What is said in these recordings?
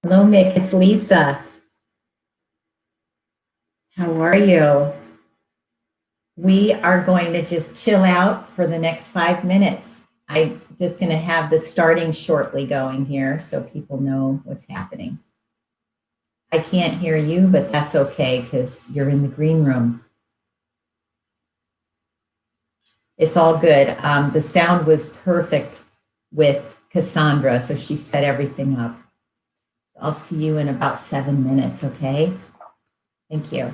Hello, Mick. It's Lisa. How are you? We are going to just chill out for the next 5 minutes. I'm just going to have the starting shortly going here so people know what's happening. I can't hear you, but that's okay because you're in the green room. It's all good. The sound was perfect with Cassandra, so she set everything up. I'll see you in about 7 minutes, okay? Thank you.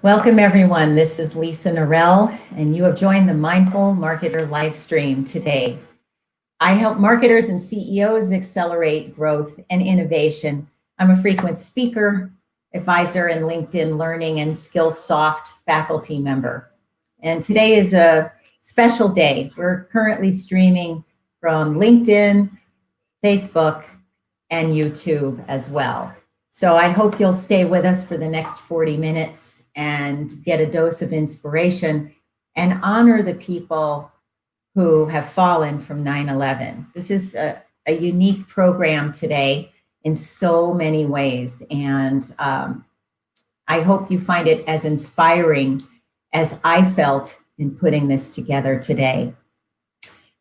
Welcome, everyone. This is Lisa Norell, and you have joined the Mindful Marketer live stream today. I help marketers and CEOs accelerate growth and innovation. I'm a frequent speaker, advisor and LinkedIn Learning and Skillsoft faculty member. And today is a special day. We're currently streaming from LinkedIn, Facebook, and YouTube as well. So I hope you'll stay with us for the next 40 minutes and get a dose of inspiration and honor the people who have fallen from 9/11. This is a unique program today in so many ways. And I hope you find it as inspiring as I felt in putting this together today.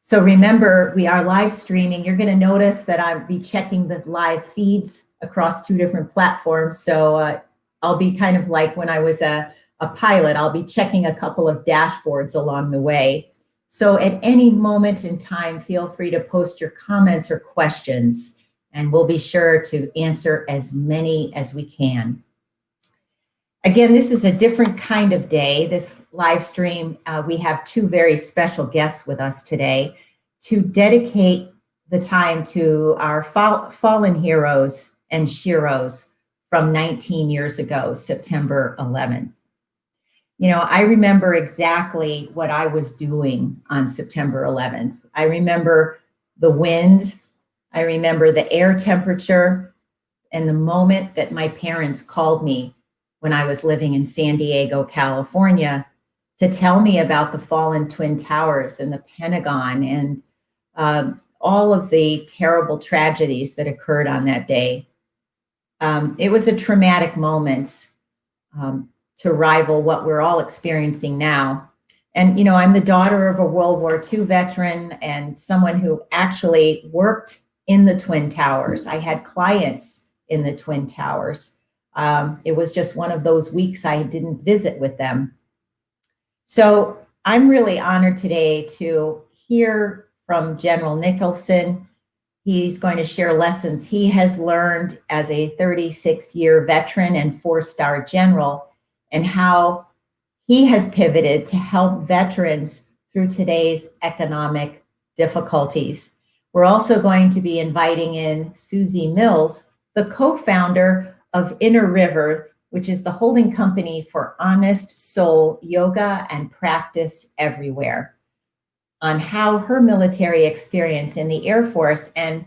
So remember, we are live streaming. You're going to notice that I'll be checking the live feeds across 2 different platforms. So I'll be kind of like when I was a pilot, I'll be checking a couple of dashboards along the way. So at any moment in time, feel free to post your comments or questions, and we'll be sure to answer as many as we can. Again, this is a different kind of day. This live stream, we have 2 very special guests with us today to dedicate the time to our fallen heroes and sheroes from 19 years ago, September 11th. You know, I remember exactly what I was doing on September 11th. I remember the wind. I remember the air temperature and the moment that my parents called me when I was living in San Diego, California, to tell me about the fallen Twin Towers and the Pentagon and all of the terrible tragedies that occurred on that day. It was a traumatic moment to rival what we're all experiencing now. And, you know, I'm the daughter of a World War II veteran and someone who actually worked in the Twin Towers. I had clients in the Twin Towers. It was just one of those weeks I didn't visit with them. So I'm really honored today to hear from General Nicholson. He's going to share lessons he has learned as a 36-year veteran and 4-star general, and how he has pivoted to help veterans through today's economic difficulties. We're also going to be inviting in Suzie Mills, the co-founder of Inner River, which is the holding company for Honest Soul Yoga and Practice Everywhere, on how her military experience in the Air Force and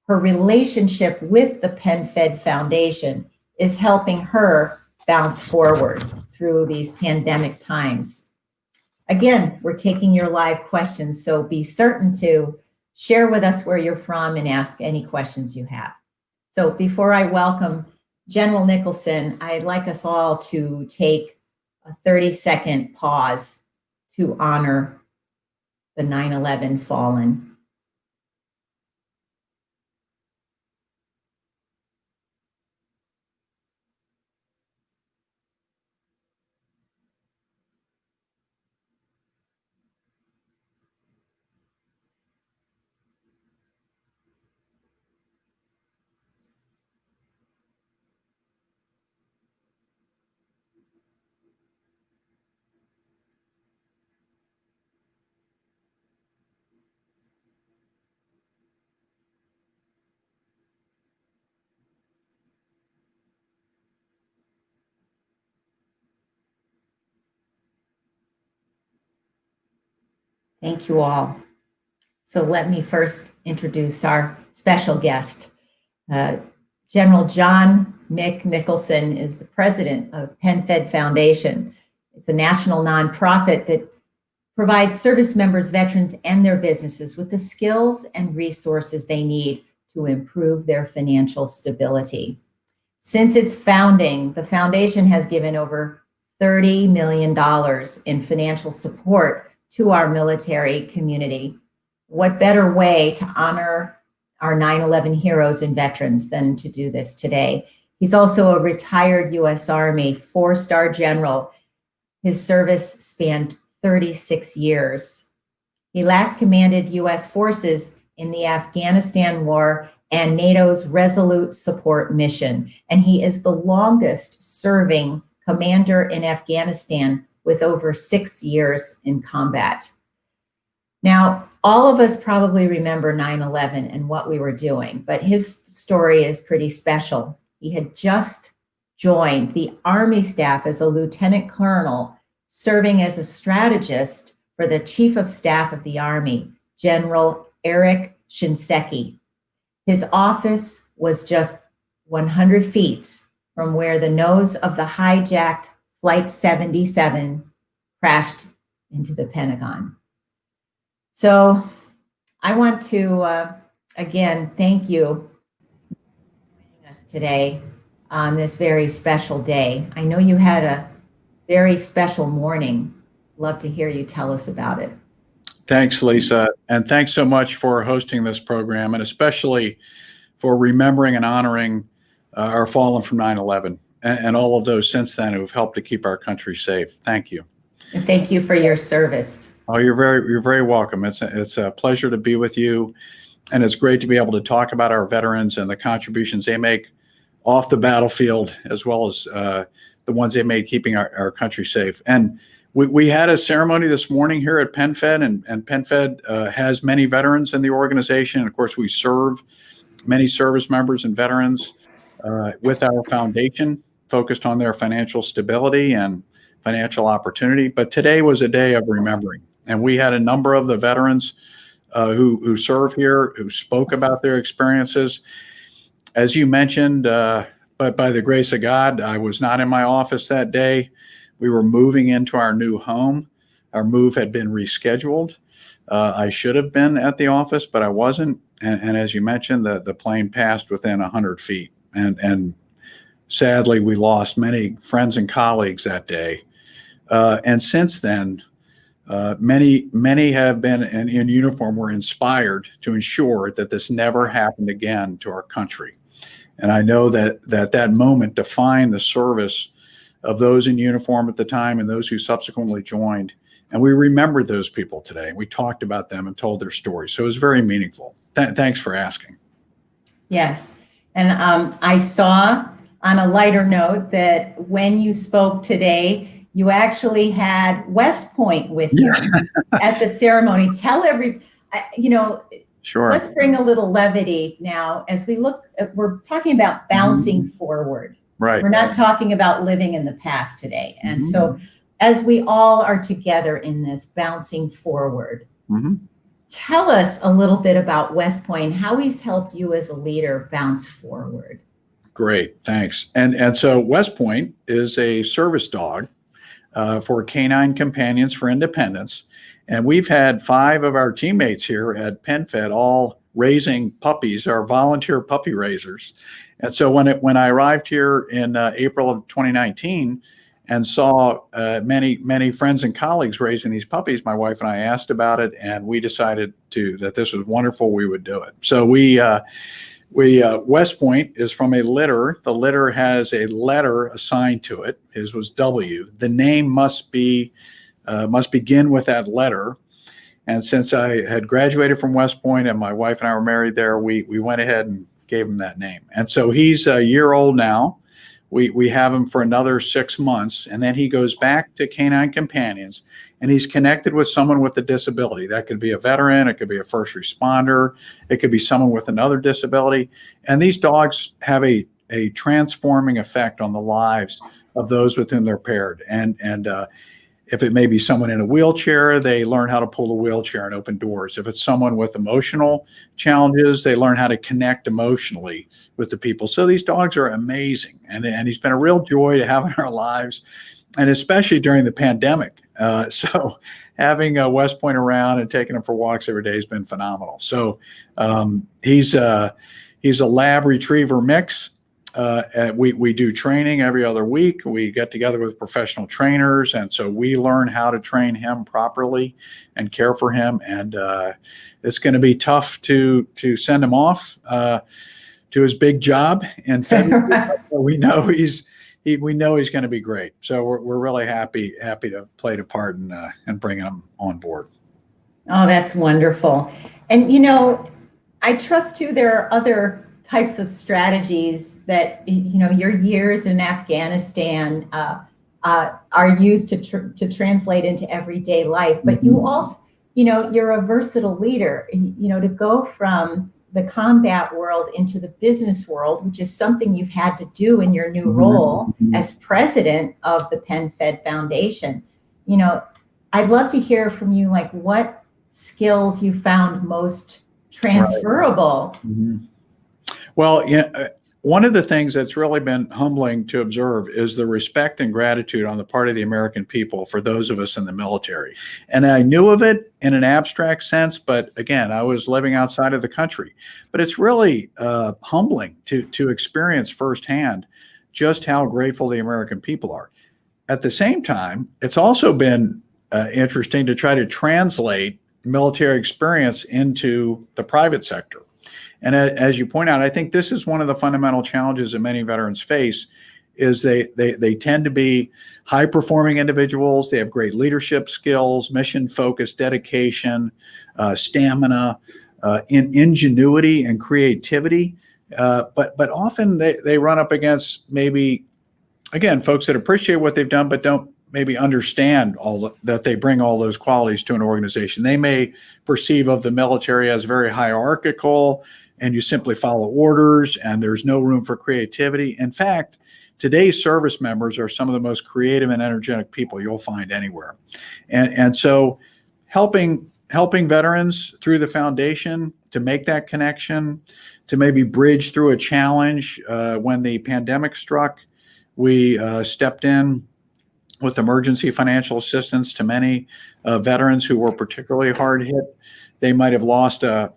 her relationship with the PenFed Foundation is helping her bounce forward through these pandemic times. Again, we're taking your live questions, so be certain to share with us where you're from and ask any questions you have. So before I welcome General Nicholson, I'd like us all to take a 30-second pause to honor the 9/11 fallen. Thank you all. So let me first introduce our special guest. General John Nicholson is the president of PenFed Foundation. It's a national nonprofit that provides service members, veterans, and their businesses with the skills and resources they need to improve their financial stability. Since its founding, the foundation has given over $30 million in financial support to our military community. What better way to honor our 9/11 heroes and veterans than to do this today? He's also a retired U.S. Army 4-star general. His service spanned 36 years. He last commanded U.S. forces in the Afghanistan War and NATO's Resolute Support Mission, and he is the longest serving commander in Afghanistan with over 6 years in combat. Now, all of us probably remember 9/11 and what we were doing, but his story is pretty special. He had just joined the Army staff as a lieutenant colonel, serving as a strategist for the Chief of Staff of the Army, General Eric Shinseki. His office was just 100 feet from where the nose of the hijacked Flight 77 crashed into the Pentagon. So I want to, again, thank you for joining us today on this very special day. I know you had a very special morning. Love to hear you tell us about it. Thanks, Lisa. And thanks so much for hosting this program, and especially for remembering and honoring our fallen from 9/11 and all of those since then who have helped to keep our country safe. Thank you. And thank you for your service. Oh, you're very welcome. It's a pleasure to be with you, and it's great to be able to talk about our veterans and the contributions they make off the battlefield, as well as the ones they made keeping our country safe. And we had a ceremony this morning here at PenFed, and PenFed has many veterans in the organization. And of course, we serve many service members and veterans with our foundation, focused on their financial stability and financial opportunity. But today was a day of remembering. And we had a number of the veterans who serve here, who spoke about their experiences. As you mentioned, but by the grace of God, I was not in my office that day. We were moving into our new home. Our move had been rescheduled. I should have been at the office, but I wasn't. And as you mentioned, the plane passed within 100 feet. And sadly, we lost many friends and colleagues that day. And since then, many have been in uniform, were inspired to ensure that this never happened again to our country. And I know that moment defined the service of those in uniform at the time and those who subsequently joined. And we remembered those people today. We talked about them and told their stories. So it was very meaningful. Thanks for asking. Yes. And I saw on a lighter note that when you spoke today, you actually had West Point with you at the ceremony. Tell Sure. Let's bring a little levity now as we look, we're talking about bouncing forward. Right. We're not talking about living in the past today. And so as we all are together in this bouncing forward, tell us a little bit about West Point, how he's helped you as a leader bounce forward. Great, thanks. And so West Point is a service dog for Canine Companions for Independence. And we've had 5 of our teammates here at PenFed all raising puppies, our volunteer puppy raisers. And so when I arrived here in April of 2019 and saw many friends and colleagues raising these puppies, my wife and I asked about it, and we decided that this was wonderful, we would do it. So West Point is from a litter. The litter has a letter assigned to it. His was W. The name must begin with that letter. And since I had graduated from West Point and my wife and I were married there, we went ahead and gave him that name. And so he's a year old now. We have him for another 6 months, and then he goes back to Canine Companions, and he's connected with someone with a disability. That could be a veteran, it could be a first responder, it could be someone with another disability. And these dogs have a transforming effect on the lives of those with whom they're paired. And if it may be someone in a wheelchair, they learn how to pull the wheelchair and open doors. If it's someone with emotional challenges, they learn how to connect emotionally with the people. So these dogs are amazing. And he's been a real joy to have in our lives, and especially during the pandemic. So having West Point around and taking him for walks every day has been phenomenal. So he's a lab retriever mix. We do training every other week. We get together with professional trainers, and so we learn how to train him properly and care for him. And it's going to be tough to send him off to his big job in February. We know he's going to be great. So we're really happy to play the part and bring him on board. Oh, that's wonderful. And I trust too there are other types of strategies that your years in Afghanistan are used to translate into everyday life. But you also, you're a versatile leader. To go from the combat world into the business world, which is something you've had to do in your new role as president of the PenFed Foundation. You know, I'd love to hear from you, like what skills you found most transferable. Well, one of the things that's really been humbling to observe is the respect and gratitude on the part of the American people for those of us in the military. And I knew of it in an abstract sense, but again, I was living outside of the country. But it's really humbling to experience firsthand just how grateful the American people are. At the same time, it's also been interesting to try to translate military experience into the private sector. And as you point out, I think this is one of the fundamental challenges that many veterans face is they tend to be high-performing individuals. They have great leadership skills, mission-focused dedication, stamina, ingenuity and creativity. But often they run up against maybe, again, folks that appreciate what they've done but don't maybe understand that they bring all those qualities to an organization. They may perceive of the military as very hierarchical, and you simply follow orders and there's no room for creativity. In fact, today's service members are some of the most creative and energetic people you'll find anywhere. And so helping veterans through the foundation to make that connection, to maybe bridge through a challenge. When the pandemic struck, we stepped in with emergency financial assistance to many veterans who were particularly hard hit. They might have lost a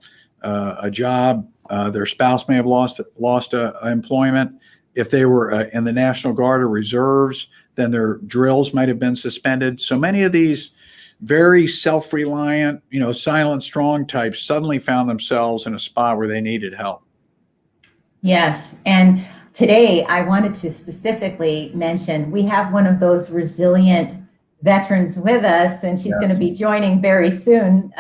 job. Their spouse may have lost employment. If they were in the National Guard or reserves, then their drills might have been suspended. So many of these very self-reliant, silent, strong types suddenly found themselves in a spot where they needed help. Yes, and today I wanted to specifically mention we have one of those resilient veterans with us, and she's going to be joining very soon.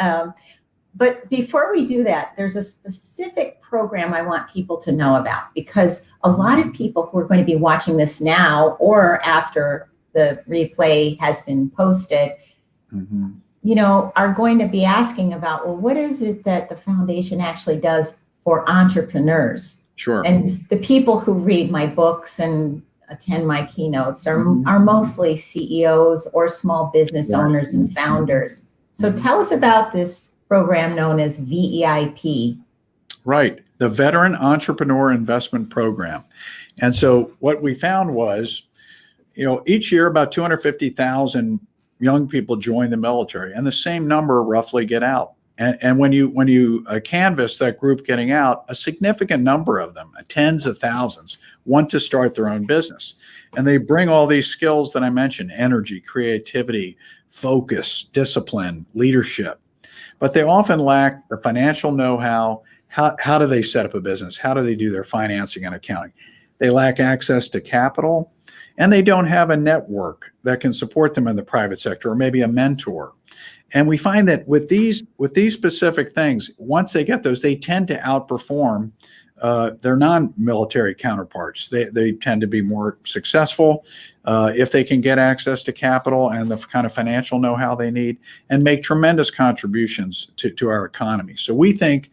But before we do that, there's a specific program I want people to know about, because a lot of people who are going to be watching this now or after the replay has been posted, are going to be asking about, well, what is it that the foundation actually does for entrepreneurs? Sure. And the people who read my books and attend my keynotes are mostly CEOs or small business owners and founders. So tell us about this program known as VEIP. Right, the Veteran Entrepreneur Investment Program. And so what we found was, each year about 250,000 young people join the military, and the same number roughly get out. And when you canvass that group getting out, a significant number of them, tens of thousands, want to start their own business. And they bring all these skills that I mentioned: energy, creativity, focus, discipline, leadership. But they often lack the financial know-how. How do they set up a business? How do they do their financing and accounting? They lack access to capital, and they don't have a network that can support them in the private sector, or maybe a mentor. And we find that with these specific things, once they get those, they tend to outperform their non-military counterparts. They tend to be more successful if they can get access to capital and the kind of financial know-how they need, and make tremendous contributions to our economy. So we think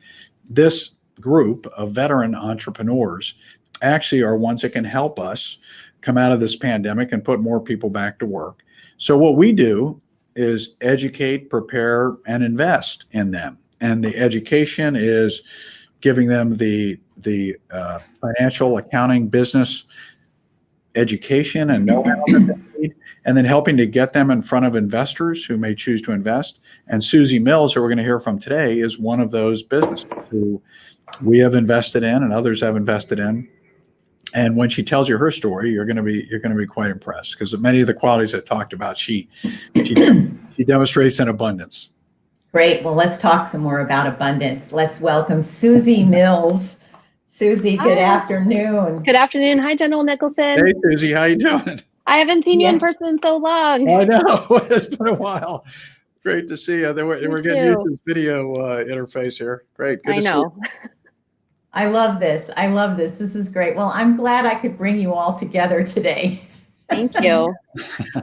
this group of veteran entrepreneurs actually are ones that can help us come out of this pandemic and put more people back to work. So what we do is educate, prepare, and invest in them. And the education is giving them the financial, accounting, business education and know-how that they need, and then helping to get them in front of investors who may choose to invest. And Suzie Mills, who we're going to hear from today, is one of those businesses who we have invested in and others have invested in. And when she tells you her story, you're going to be quite impressed, because of many of the qualities I talked about, she demonstrates in abundance. Great. Well, let's talk some more about abundance. Let's welcome Suzie Mills. Suzie, good afternoon. Good afternoon. Hi, General Nicholson. Hey, Suzie, how you doing? I haven't seen you in person in so long. I know. It's been a while. Great to see you. We're getting used to the video interface here. Great. Good to see you. I love this. I love this. This is great. Well, I'm glad I could bring you all together today. Thank you.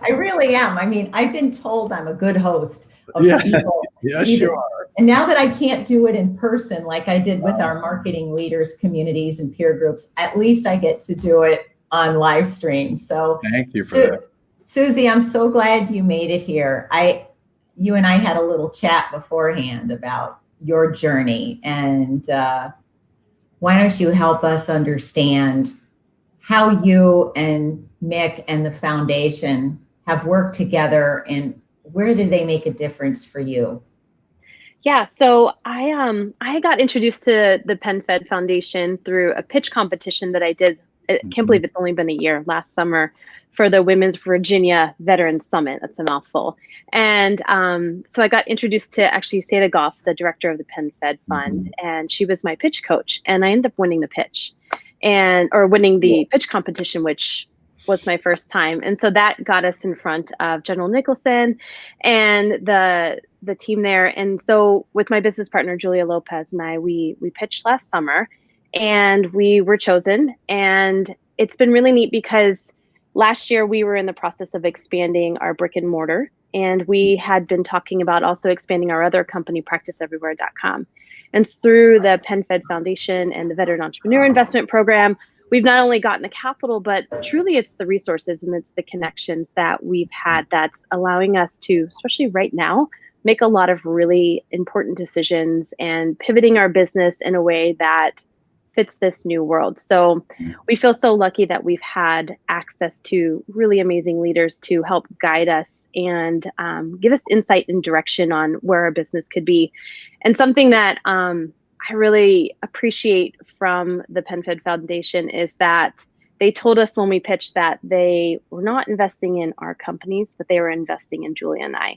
I really am. I mean, I've been told I'm a good host of people. Yes, you are. And now that I can't do it in person like I did with our marketing leaders, communities, and peer groups, at least I get to do it on live stream. So Thank you for that. Susie, I'm so glad you made it here. You and I had a little chat beforehand about your journey, and why don't you help us understand how you and Mick and the foundation have worked together, and where did they make a difference for you? Yeah, so I got introduced to the PenFed Foundation through a pitch competition that I did. I can't believe it's only been a year, last summer, for the Women's Virginia Veterans Summit. That's a mouthful. And so I got introduced to actually Seda Goff, the director of the PenFed Fund, and she was my pitch coach. And I ended up winning the pitch, or winning the pitch competition, which was my first time. And so that got us in front of General Nicholson and the team there. And so with my business partner, Julia Lopez, and I, we pitched last summer and we were chosen. And it's been really neat because last year we were in the process of expanding our brick and mortar. And we had been talking about also expanding our other company, practiceeverywhere.com. And through the PenFed Foundation and the Veteran Entrepreneur Investment Program, we've not only gotten the capital, but truly it's the resources and it's the connections that we've had that's allowing us to, especially right now, make a lot of really important decisions and pivoting our business in a way that fits this new world. So we feel so lucky that we've had access to really amazing leaders to help guide us and give us insight and direction on where our business could be. And something that I really appreciate from the PenFed Foundation is that they told us when we pitched that they were not investing in our companies, but they were investing in Julia and I.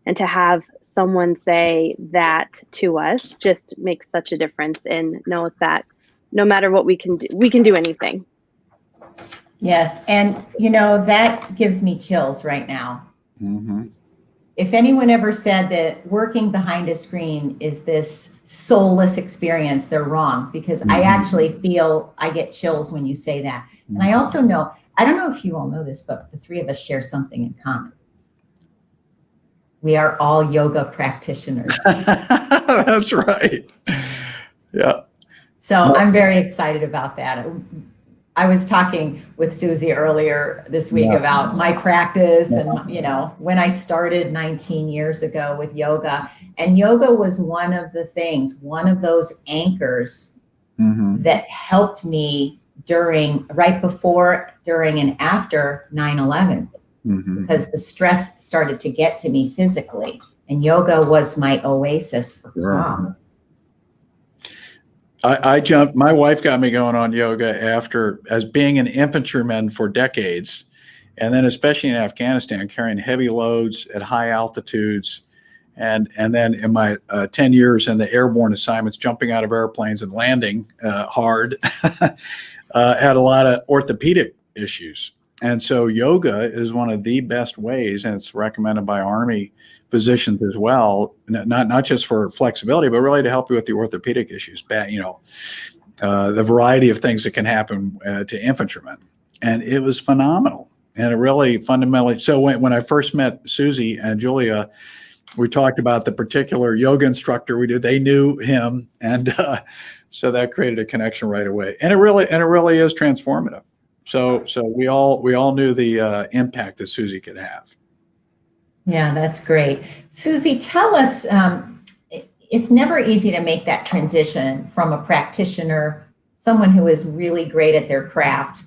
And to have someone say that to us just makes such a difference and knows that no matter what we can do anything. Yes, and that gives me chills right now. Mm-hmm. If anyone ever said that working behind a screen is this soulless experience, they're wrong, because I actually feel I get chills when you say that. And I also know, I don't know if you all know this, but the three of us share something in common. We are all yoga practitioners. That's right. Yeah. So I'm very excited about that. I was talking with Susie earlier this week about my practice and, when I started 19 years ago with yoga, and yoga was one of the things, one of those anchors that helped me right before, during, and after 9/11, because the stress started to get to me physically, and yoga was my oasis for calm. I jumped, my wife got me going on yoga as being an infantryman for decades. And then especially in Afghanistan, carrying heavy loads at high altitudes. And then in my 10 years in the airborne assignments, jumping out of airplanes and landing hard, had a lot of orthopedic issues. And so yoga is one of the best ways, and it's recommended by Army physicians as well, not just for flexibility, but really to help you with the orthopedic issues, the variety of things that can happen to infantrymen. And it was phenomenal. And it really fundamentally, so when I first met Susie and Julia, we talked about the particular yoga instructor we did. They knew him. And so that created a connection right away. And it really is transformative. So we all knew the impact that Susie could have. Yeah, that's great. Susie, tell us, it's never easy to make that transition from a practitioner, someone who is really great at their craft,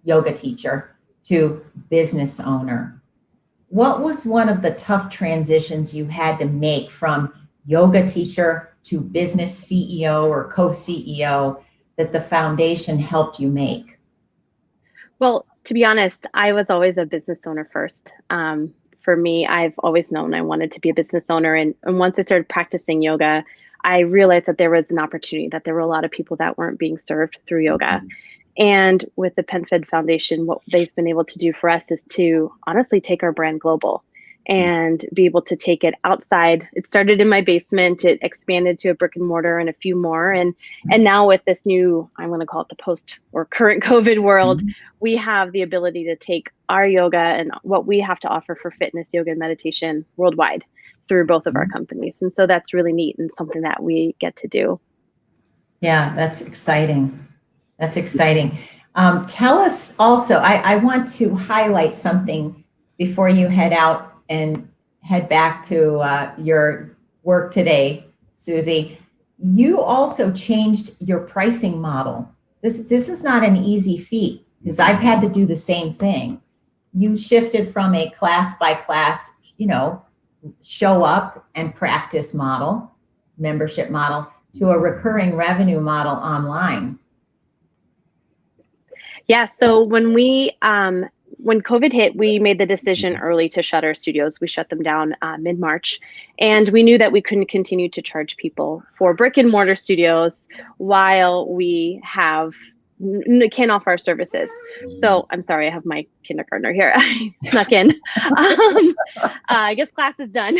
yoga teacher, to business owner. What was one of the tough transitions you had to make from yoga teacher to business CEO or co-CEO that the foundation helped you make? Well, to be honest, I was always a business owner first. For me, I've always known I wanted to be a business owner. And once I started practicing yoga, I realized that there was an opportunity, that there were a lot of people that weren't being served through yoga. And with the PenFed Foundation, what they've been able to do for us is to honestly take our brand global and be able to take it outside. It started in my basement, it expanded to a brick and mortar and a few more. And now with this new, I'm going to call it the post or current COVID world, we have the ability to take our yoga and what we have to offer for fitness, yoga, and meditation worldwide through both of our companies. And so that's really neat and something that we get to do. Yeah, that's exciting. That's exciting. Tell us also, I want to highlight something before you head out and head back to your work today, Susie. You also changed your pricing model. This is not an easy feat because I've had to do the same thing. You shifted from a class by class, show up and practice model, membership model, to a recurring revenue model online. Yeah, so when COVID hit, we made the decision early to shut our studios. We shut them down mid-March, and we knew that we couldn't continue to charge people for brick and mortar studios while we can't offer our services. So I'm sorry, I have my kindergartner here. I snuck in. I guess class is done.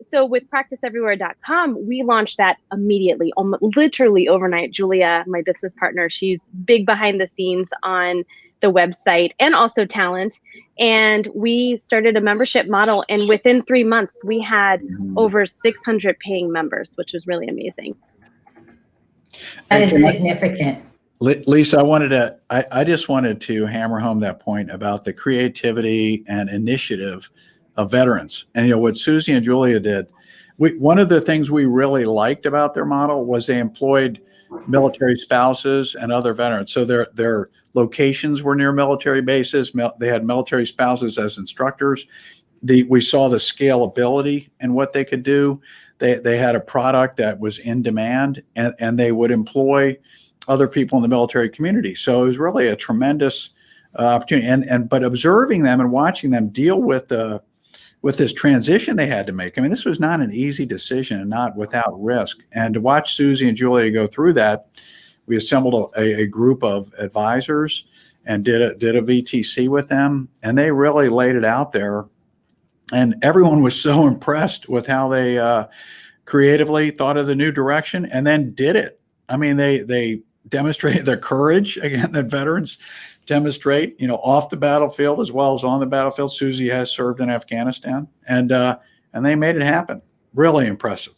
So with practiceeverywhere.com, we launched that immediately, literally overnight. Julia, my business partner, she's big behind the scenes on the website and also talent. And we started a membership model. And within 3 months, we had over 600 paying members, which was really amazing. That is significant. Lisa, I just wanted to hammer home that point about the creativity and initiative of veterans. And what Susie and Julia did, one of the things we really liked about their model was they employed military spouses and other veterans. So their locations were near military bases. They had military spouses as instructors. We saw the scalability in what they could do. They had a product that was in demand, and they would employ other people in the military community. So it was really a tremendous opportunity. But observing them and watching them deal with this transition they had to make. I mean, this was not an easy decision and not without risk. And to watch Susie and Julia go through that, we assembled a group of advisors and did a VTC with them, and they really laid it out there. And everyone was so impressed with how they creatively thought of the new direction and then did it. I mean, they demonstrated their courage, again, that veterans demonstrate, off the battlefield as well as on the battlefield. Susie has served in Afghanistan, and they made it happen. Really impressive.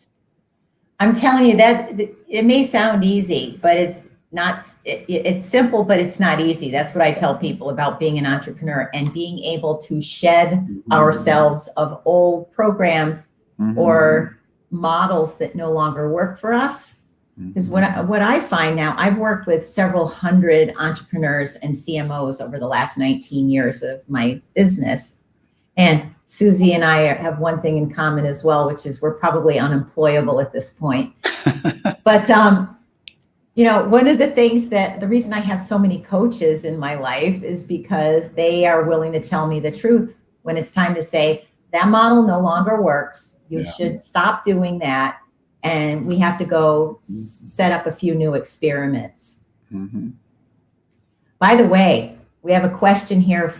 I'm telling you that it may sound easy, but it's not. It's simple, but it's not easy. That's what I tell people about being an entrepreneur and being able to shed ourselves of old programs or models that no longer work for us. Because what I find now, I've worked with several hundred entrepreneurs and CMOs over the last 19 years of my business. And Susie and I have one thing in common as well, which is we're probably unemployable at this point. But, one of the things the reason I have so many coaches in my life is because they are willing to tell me the truth when it's time to say that model no longer works. You should stop doing that. And we have to go set up a few new experiments. By the way, we have a question here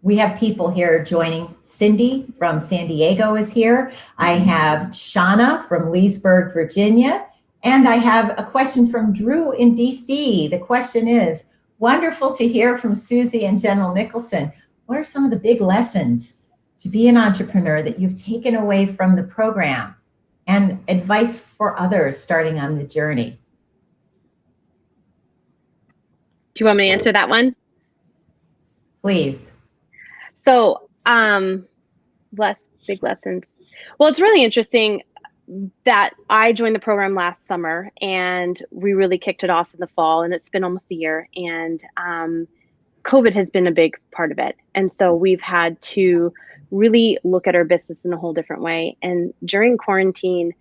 we have people here joining. Cindy from San Diego is here. I have Shauna from Leesburg, Virginia. And I have a question from Drew in DC. The question is, wonderful to hear from Susie and General Nicholson. What are some of the big lessons to be an entrepreneur that you've taken away from the program? And advice for others starting on the journey? Do you want me to answer that one? Please. So, big lessons. Well, it's really interesting that I joined the program last summer and we really kicked it off in the fall, and it's been almost a year, and COVID has been a big part of it. And so we've had to really look at our business in a whole different way. And during quarantine,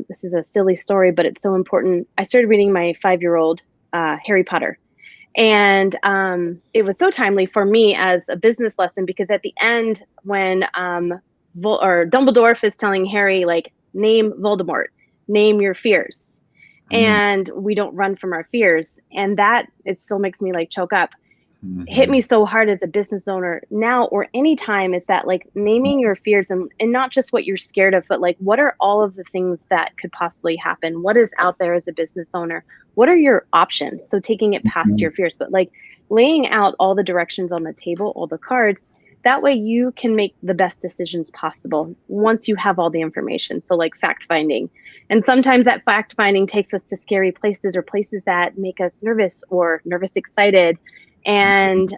this is a silly story, but it's so important. I started reading my 5-year-old Harry Potter. And it was so timely for me as a business lesson, because at the end, when Dumbledore is telling Harry, name Voldemort, name your fears. And we don't run from our fears. And that, it still makes me choke up. Hit me so hard as a business owner now or anytime, is that naming your fears and not just what you're scared of, but what are all of the things that could possibly happen? What is out there as a business owner? What are your options? So taking it past your fears, but laying out all the directions on the table, all the cards, that way you can make the best decisions possible once you have all the information. So like fact finding. And sometimes that fact finding takes us to scary places or places that make us nervous or nervous excited. And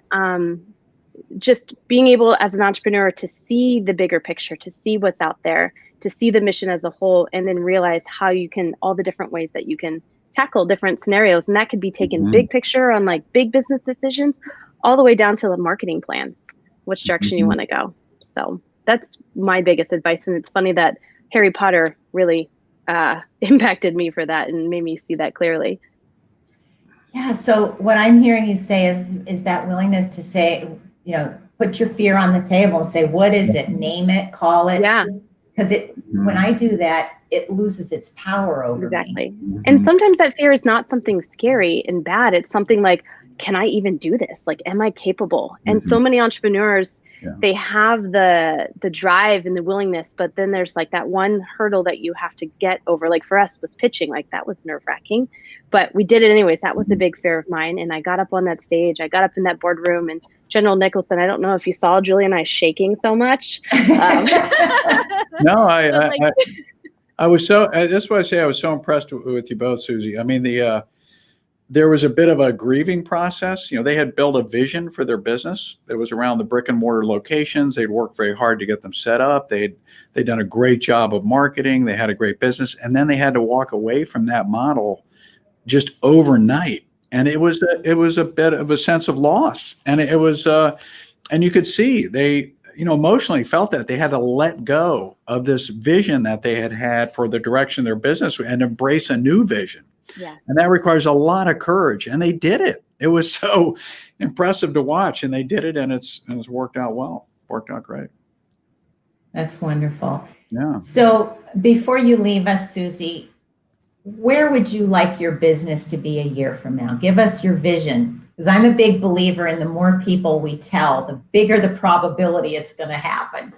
just being able as an entrepreneur to see the bigger picture, to see what's out there, to see the mission as a whole, and then realize how you can, all the different ways that you can tackle different scenarios. And that could be taken big picture on like big business decisions, all the way down to the marketing plans, which direction you want to go. So that's my biggest advice. And it's funny that Harry Potter really impacted me for that and made me see that clearly. Yeah. So what I'm hearing you say is that willingness to say, put your fear on the table and say, what is it? Name it, call it. Yeah. Because when I do that, it loses its power over Exactly. me. And sometimes that fear is not something scary and bad. It's something like, can I even do this? Like, am I capable? And so many entrepreneurs, they have the drive and the willingness, but then there's like that one hurdle that you have to get over. Like for us was pitching, like that was nerve-wracking, but we did it anyways. That was a big fear of mine. And I got up on that stage, I got up in that boardroom, and General Nicholson, I don't know if you saw Julie and I shaking so much. No, I was so, that's why I say I was so impressed with you both, Susie. I mean, there was a bit of a grieving process. They had built a vision for their business. It was around the brick and mortar locations. They'd worked very hard to get them set up. They'd done a great job of marketing. They had a great business. And then they had to walk away from that model just overnight. And it was a bit of a sense of loss. And it was, and you could see they, emotionally felt that they had to let go of this vision that they had for the direction of their business and embrace a new vision. Yeah. And that requires a lot of courage. And they did it. It was so impressive to watch. And they did it. And it's worked out well. Worked out great. That's wonderful. Yeah. So before you leave us, Susie, where would you like your business to be a year from now? Give us your vision. Because I'm a big believer in the more people we tell, the bigger the probability it's going to happen.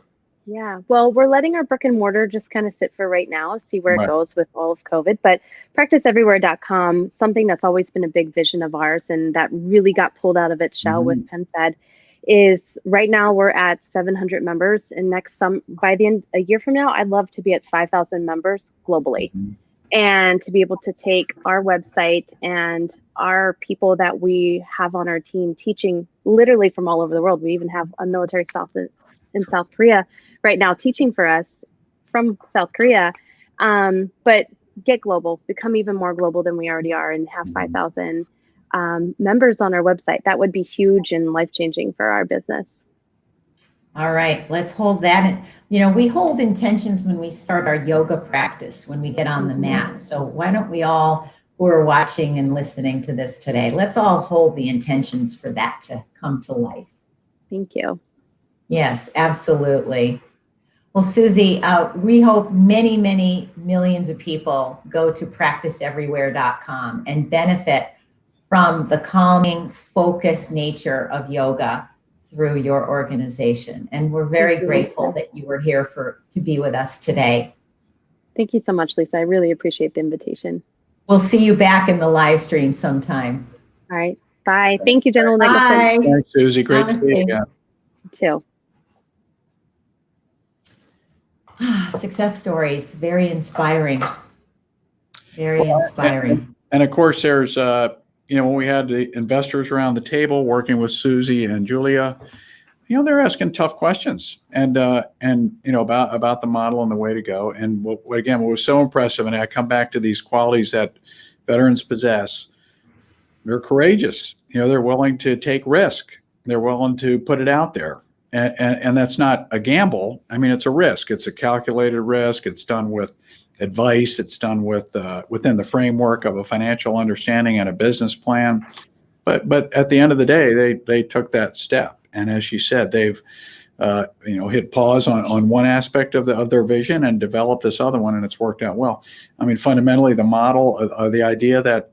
Yeah, well, we're letting our brick and mortar just kind of sit for right now, see where it goes with all of COVID. But practiceeverywhere.com, something that's always been a big vision of ours and that really got pulled out of its shell with PenFed, is right now we're at 700 members. And by the end, a year from now, I'd love to be at 5,000 members globally. And to be able to take our website and our people that we have on our team teaching literally from all over the world. We even have a military spouse in South Korea right now teaching for us from South Korea. But get global, become even more global than we already are, and have 5,000 members on our website. That would be huge and life-changing for our business. All right, let's hold that. We hold intentions when we start our yoga practice, when we get on the mat. So why don't we all, who are watching and listening to this today, let's all hold the intentions for that to come to life. Thank you. Yes, absolutely. Well, Susie, we hope many, many millions of people go to practiceeverywhere.com and benefit from the calming, focused nature of yoga through your organization. And we're very grateful that you were here to be with us today. Thank you so much, Lisa. I really appreciate the invitation. We'll see you back in the live stream sometime. All right. Bye. Thank you, General Nicholson. Bye. Thanks, Susie. Great to see you again. You too. Success stories, very inspiring. Very inspiring. And of course, there's, when we had the investors around the table working with Susie and Julia, they're asking tough questions and about the model and the way to go. And what was so impressive, and I come back to these qualities that veterans possess, they're courageous. They're willing to take risk. They're willing to put it out there. And that's not a gamble. I mean, it's a risk. It's a calculated risk. It's done with advice. It's done with within the framework of a financial understanding and a business plan. But at the end of the day, they took that step. And as she said, they've hit pause on one aspect of their vision and developed this other one, and it's worked out well. I mean, fundamentally, the model, the idea that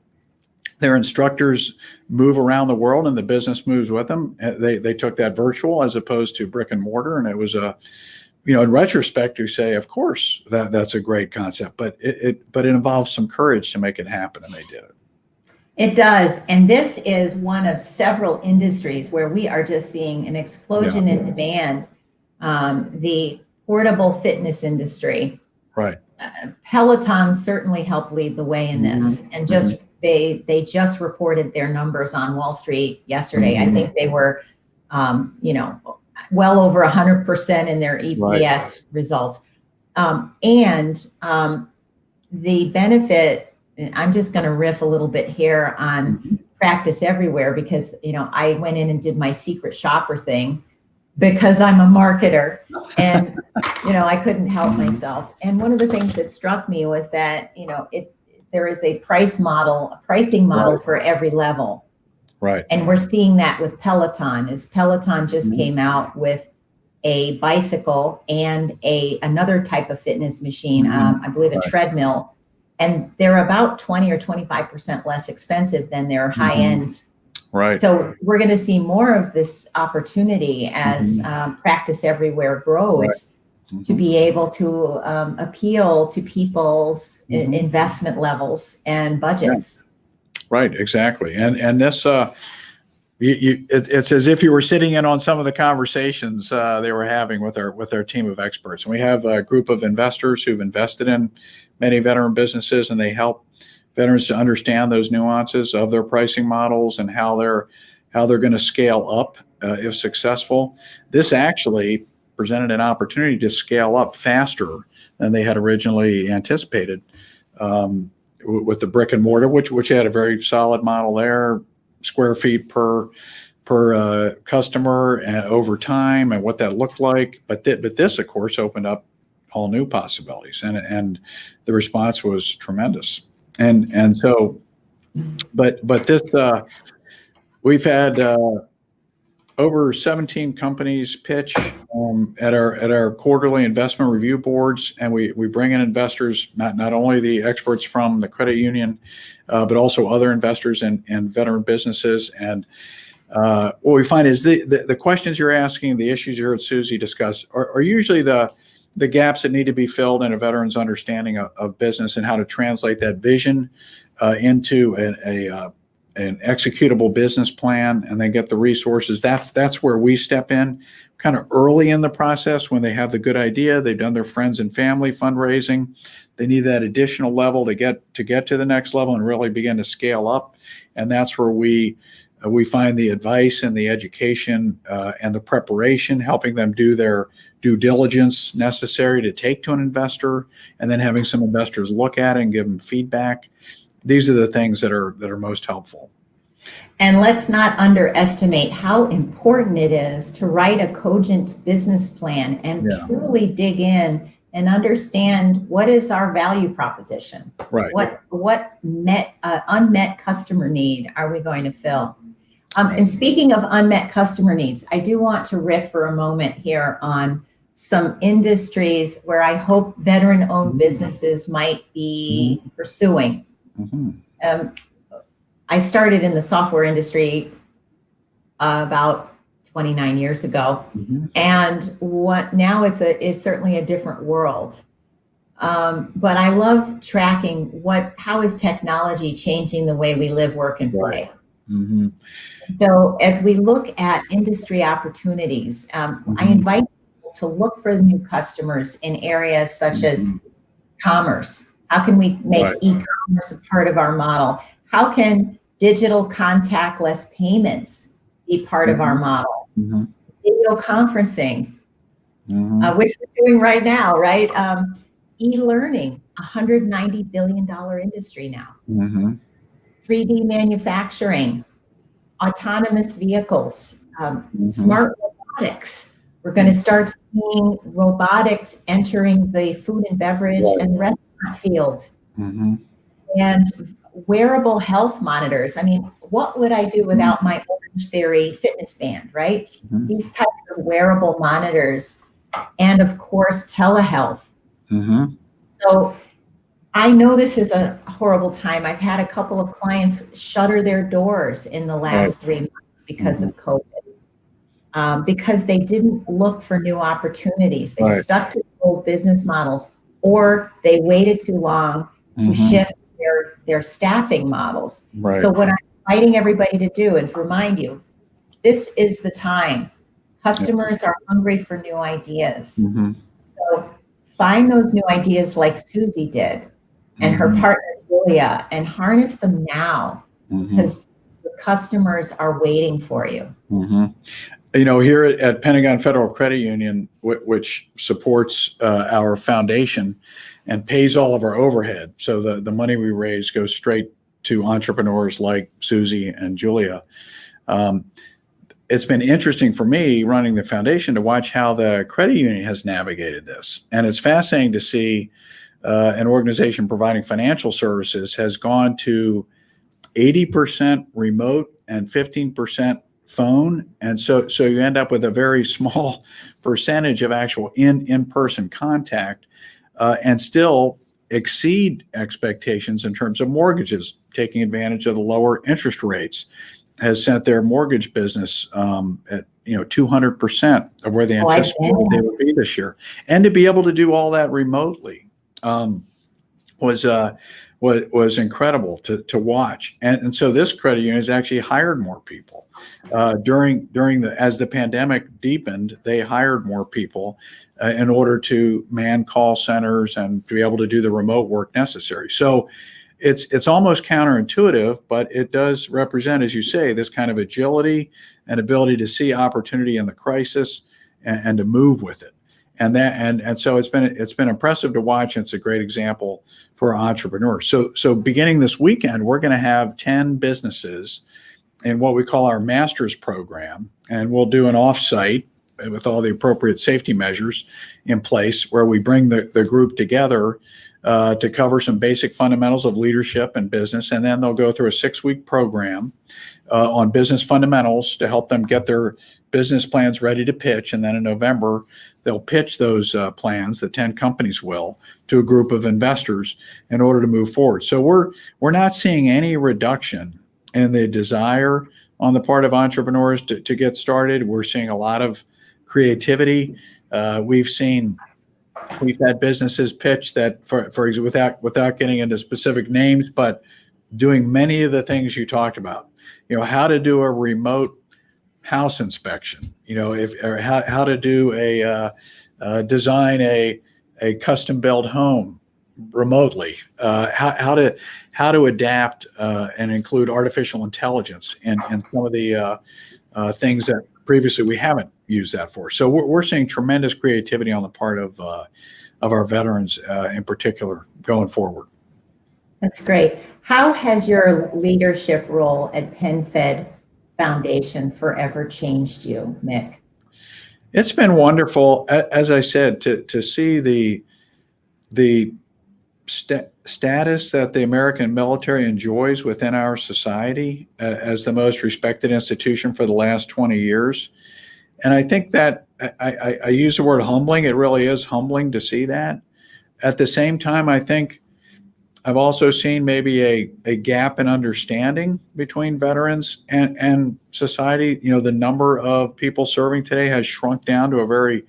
their instructors move around the world and the business moves with them. They took that virtual as opposed to brick and mortar, and it was in retrospect, you say, of course, that's a great concept, but it involves some courage to make it happen, and they did it. It does. And this is one of several industries where we are just seeing an explosion in demand. The portable fitness industry. Right. Peloton certainly helped lead the way in this. And just they just reported their numbers on Wall Street yesterday. I think they were, well over 100% in their EPS results. The benefit, I'm just going to riff a little bit here on practice everywhere because, I went in and did my secret shopper thing because I'm a marketer and, I couldn't help myself. And one of the things that struck me was that, there is a pricing model for every level. Right. And we're seeing that with Peloton. Peloton just came out with a bicycle and another type of fitness machine, I believe a treadmill, and they're about 20 or 25% less expensive than their high end. Right. So we're going to see more of this opportunity as practice everywhere grows to be able to appeal to people's investment levels and budgets. Right. Exactly. And this, it's as if you were sitting in on some of the conversations they were having with our team of experts. And we have a group of investors who've invested in many veteran businesses, and they help veterans to understand those nuances of their pricing models and how they're going to scale up if successful. This actually presented an opportunity to scale up faster than they had originally anticipated with the brick and mortar, which had a very solid model there. Square feet per customer and over time and what that looked like. But this, of course, opened up all new possibilities, and the response was tremendous. And so, but this we've had over 17 companies pitch at our quarterly investment review boards, and we bring in investors, not only the experts from the credit union, but also other investors and veteran businesses. And what we find is the questions you're asking, the issues you heard Susie discuss, are usually the gaps that need to be filled in a veteran's understanding of business and how to translate that vision into an executable business plan, and then get the resources. That's where we step in kind of early in the process when they have the good idea, they've done their friends and family fundraising, they need that additional level to get to the next level and really begin to scale up. And that's where we find the advice and the education and the preparation, helping them do their due diligence necessary to take to an investor, and then having some investors look at it and give them feedback. These are the things that are most helpful. And let's not underestimate how important it is to write a cogent business plan and truly dig in and understand what is our value proposition. Right. What unmet customer need are we going to fill? And speaking of unmet customer needs, I do want to riff for a moment here on some industries where I hope veteran-owned businesses might be pursuing. I started in the software industry about 29 years ago, and now it's certainly a different world. But I love tracking how is technology changing the way we live, work, and play. So as we look at industry opportunities, I invite people to look for new customers in areas such as commerce. How can we make e-commerce a part of our model? How can digital contactless payments be part of our model? Video conferencing, which we're doing right now, right? E-learning, $190 billion industry now. 3D manufacturing, autonomous vehicles, smart robotics. We're going to start seeing robotics entering the food and beverage and restaurant field. And wearable health monitors. I mean, what would I do without my Orange Theory fitness band, right? These types of wearable monitors, and of course, telehealth. So I know this is a horrible time. I've had a couple of clients shutter their doors in the last 3 months because of COVID, because they didn't look for new opportunities. They stuck to old business models, or they waited too long to shift their staffing models. Right. So what I'm inviting everybody to do and to remind you, this is the time. Customers are hungry for new ideas. Mm-hmm. So find those new ideas like Susie did and her partner Julia, and harness them now, because the customers are waiting for you. Here at Pentagon Federal Credit Union, which supports our foundation and pays all of our overhead, so the money we raise goes straight to entrepreneurs like Susie and Julia. It's been interesting for me running the foundation to watch how the credit union has navigated this. And it's fascinating to see an organization providing financial services has gone to 80% remote and 15% phone. And so you end up with a very small percentage of actual in-person contact and still exceed expectations in terms of mortgages, taking advantage of the lower interest rates, has sent their mortgage business at 200% of where they anticipated they would be this year. And to be able to do all that remotely was incredible to watch. And so this credit union has actually hired more people. As the pandemic deepened, they hired more people in order to man call centers and to be able to do the remote work necessary. So it's almost counterintuitive, but it does represent, as you say, this kind of agility and ability to see opportunity in the crisis and to move with it. And so it's been impressive to watch. And it's a great example for entrepreneurs. So beginning this weekend, we're going to have 10 businesses in what we call our master's program, and we'll do an offsite with all the appropriate safety measures in place, where we bring the group together to cover some basic fundamentals of leadership and business. And then they'll go through a 6-week program on business fundamentals to help them get their business plans ready to pitch. And then in November, they'll pitch those plans, the 10 companies will, to a group of investors in order to move forward. So we're not seeing any reduction in the desire on the part of entrepreneurs to get started. We're seeing a lot of creativity. We've had businesses pitch that, for example, without getting into specific names, but doing many of the things you talked about. How to do a remote house inspection. How to do design a custom built home remotely. How to adapt and include artificial intelligence in some of the things that previously we haven't used that for. So we're seeing tremendous creativity on the part of our veterans in particular going forward. That's great. How has your leadership role at PenFed Foundation forever changed you, Mick? It's been wonderful, as I said, to see the status that the American military enjoys within our society as the most respected institution for the last 20 years. And I think that I use the word humbling. It really is humbling to see that. At the same time, I think I've also seen maybe a gap in understanding between veterans and society. The number of people serving today has shrunk down to a very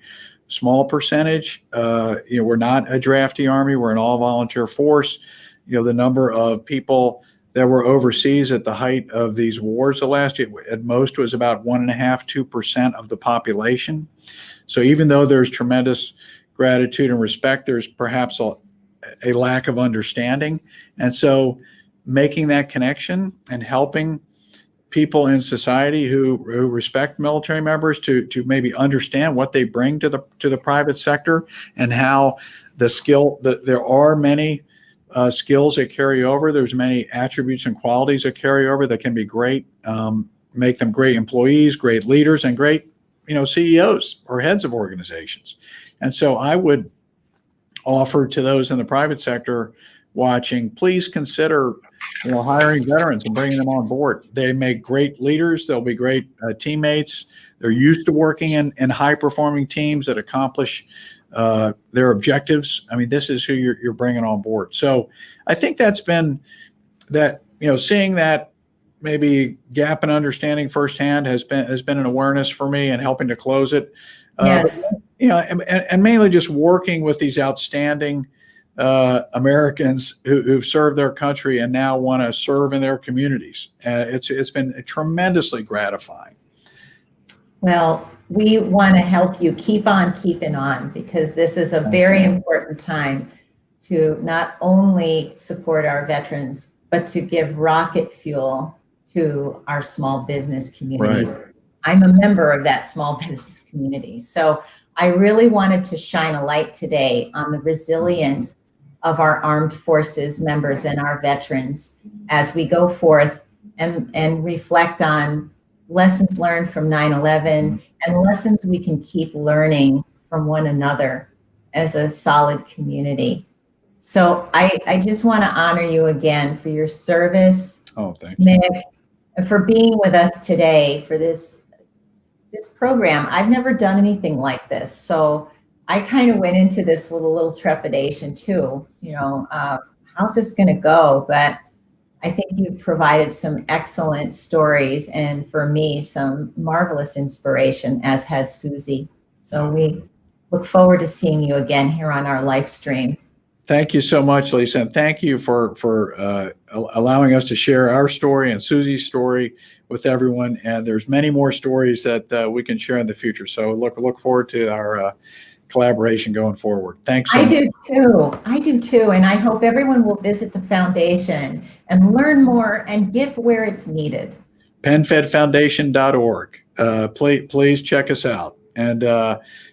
small percentage. We're not a drafty army. We're an all-volunteer force. The number of people that were overseas at the height of these wars the last year, at most, was about 1.5–2% of the population. So even though there's tremendous gratitude and respect, there's perhaps a lack of understanding. And so making that connection and helping people in society who respect military members to maybe understand what they bring to the private sector, and how there are many skills that carry over. There's many attributes and qualities that carry over that can be great, make them great employees, great leaders, and great CEOs or heads of organizations. And so I would offer to those in the private sector watching, please consider hiring veterans and bringing them on board. They make great leaders. They'll be great teammates. They're used to working in high-performing teams that accomplish their objectives. I mean, this is who you're bringing on board. So I think that's been that, seeing that maybe gap in understanding firsthand has been an awareness for me and helping to close it. Yes. And mainly just working with these outstanding Americans who've served their country and now want to serve in their communities. And it's been tremendously gratifying. Well, we want to help you keep on keeping on, because this is a very important time to not only support our veterans, but to give rocket fuel to our small business communities. Right. I'm a member of that small business community. So I really wanted to shine a light today on the resilience of our armed forces members and our veterans as we go forth and reflect on lessons learned from 9/11 and lessons we can keep learning from one another as a solid community. So I just want to honor you again for your service, thank you, Mick, and for being with us today for this program. I've never done anything like this, so I kind of went into this with a little trepidation too. How's this going to go? But I think you've provided some excellent stories, and for me, some marvelous inspiration, as has Susie. So we look forward to seeing you again here on our live stream. Thank you so much, Lisa, and thank you for allowing us to share our story and Susie's story with everyone. And there's many more stories that we can share in the future. So look forward to our collaboration going forward. Thanks so much. I do too. And I hope everyone will visit the foundation and learn more and give where it's needed. PenFedFoundation.org. Please check us out. And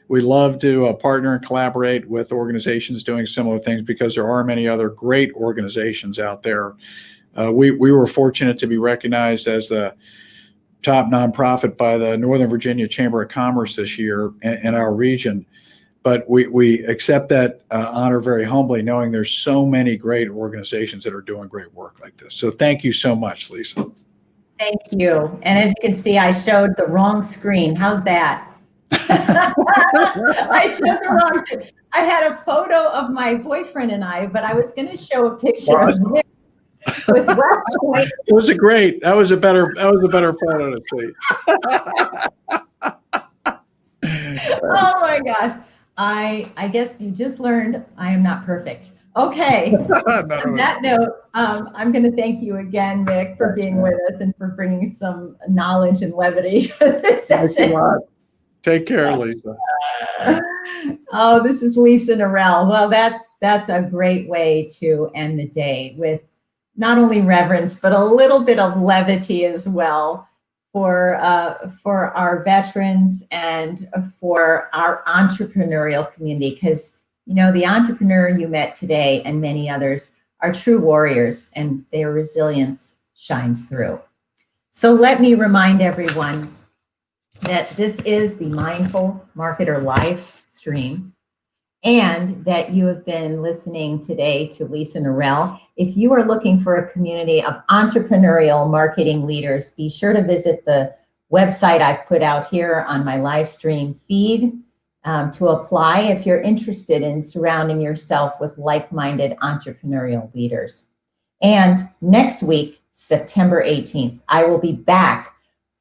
we love to partner and collaborate with organizations doing similar things, because there are many other great organizations out there. We were fortunate to be recognized as the top nonprofit by the Northern Virginia Chamber of Commerce this year in our region. But we accept that honor very humbly, knowing there's so many great organizations that are doing great work like this. So thank you so much, Lisa. Thank you. And as you can see, I showed the wrong screen. How's that? I showed the wrong screen. I had a photo of my boyfriend and I, but I was going to show a picture of Nick with West Point. That was a better photo to see. Oh my gosh. I guess you just learned I am not perfect. Okay. On that note, I'm going to thank you again, Nick, for being with us and for bringing some knowledge and levity to this session. Thanks a lot. Take care, Lisa. Oh, this is Lisa Norell. Well, that's a great way to end the day, with not only reverence, but a little bit of levity as well for our veterans and for our entrepreneurial community. Because, the entrepreneur you met today and many others are true warriors, and their resilience shines through. So let me remind everyone that this is the Mindful Marketer live stream, and that you have been listening today to Lisa Norell. If you are looking for a community of entrepreneurial marketing leaders, be sure to visit the website I've put out here on my live stream feed to apply if you're interested in surrounding yourself with like-minded entrepreneurial leaders. And next week, September 18th, I will be back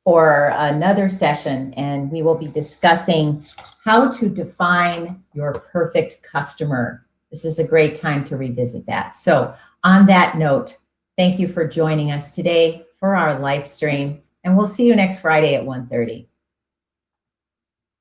for another session, and we will be discussing how to define your perfect customer. This is a great time to revisit that. So on that note, thank you for joining us today for our live stream, and we'll see you next Friday at 1:30.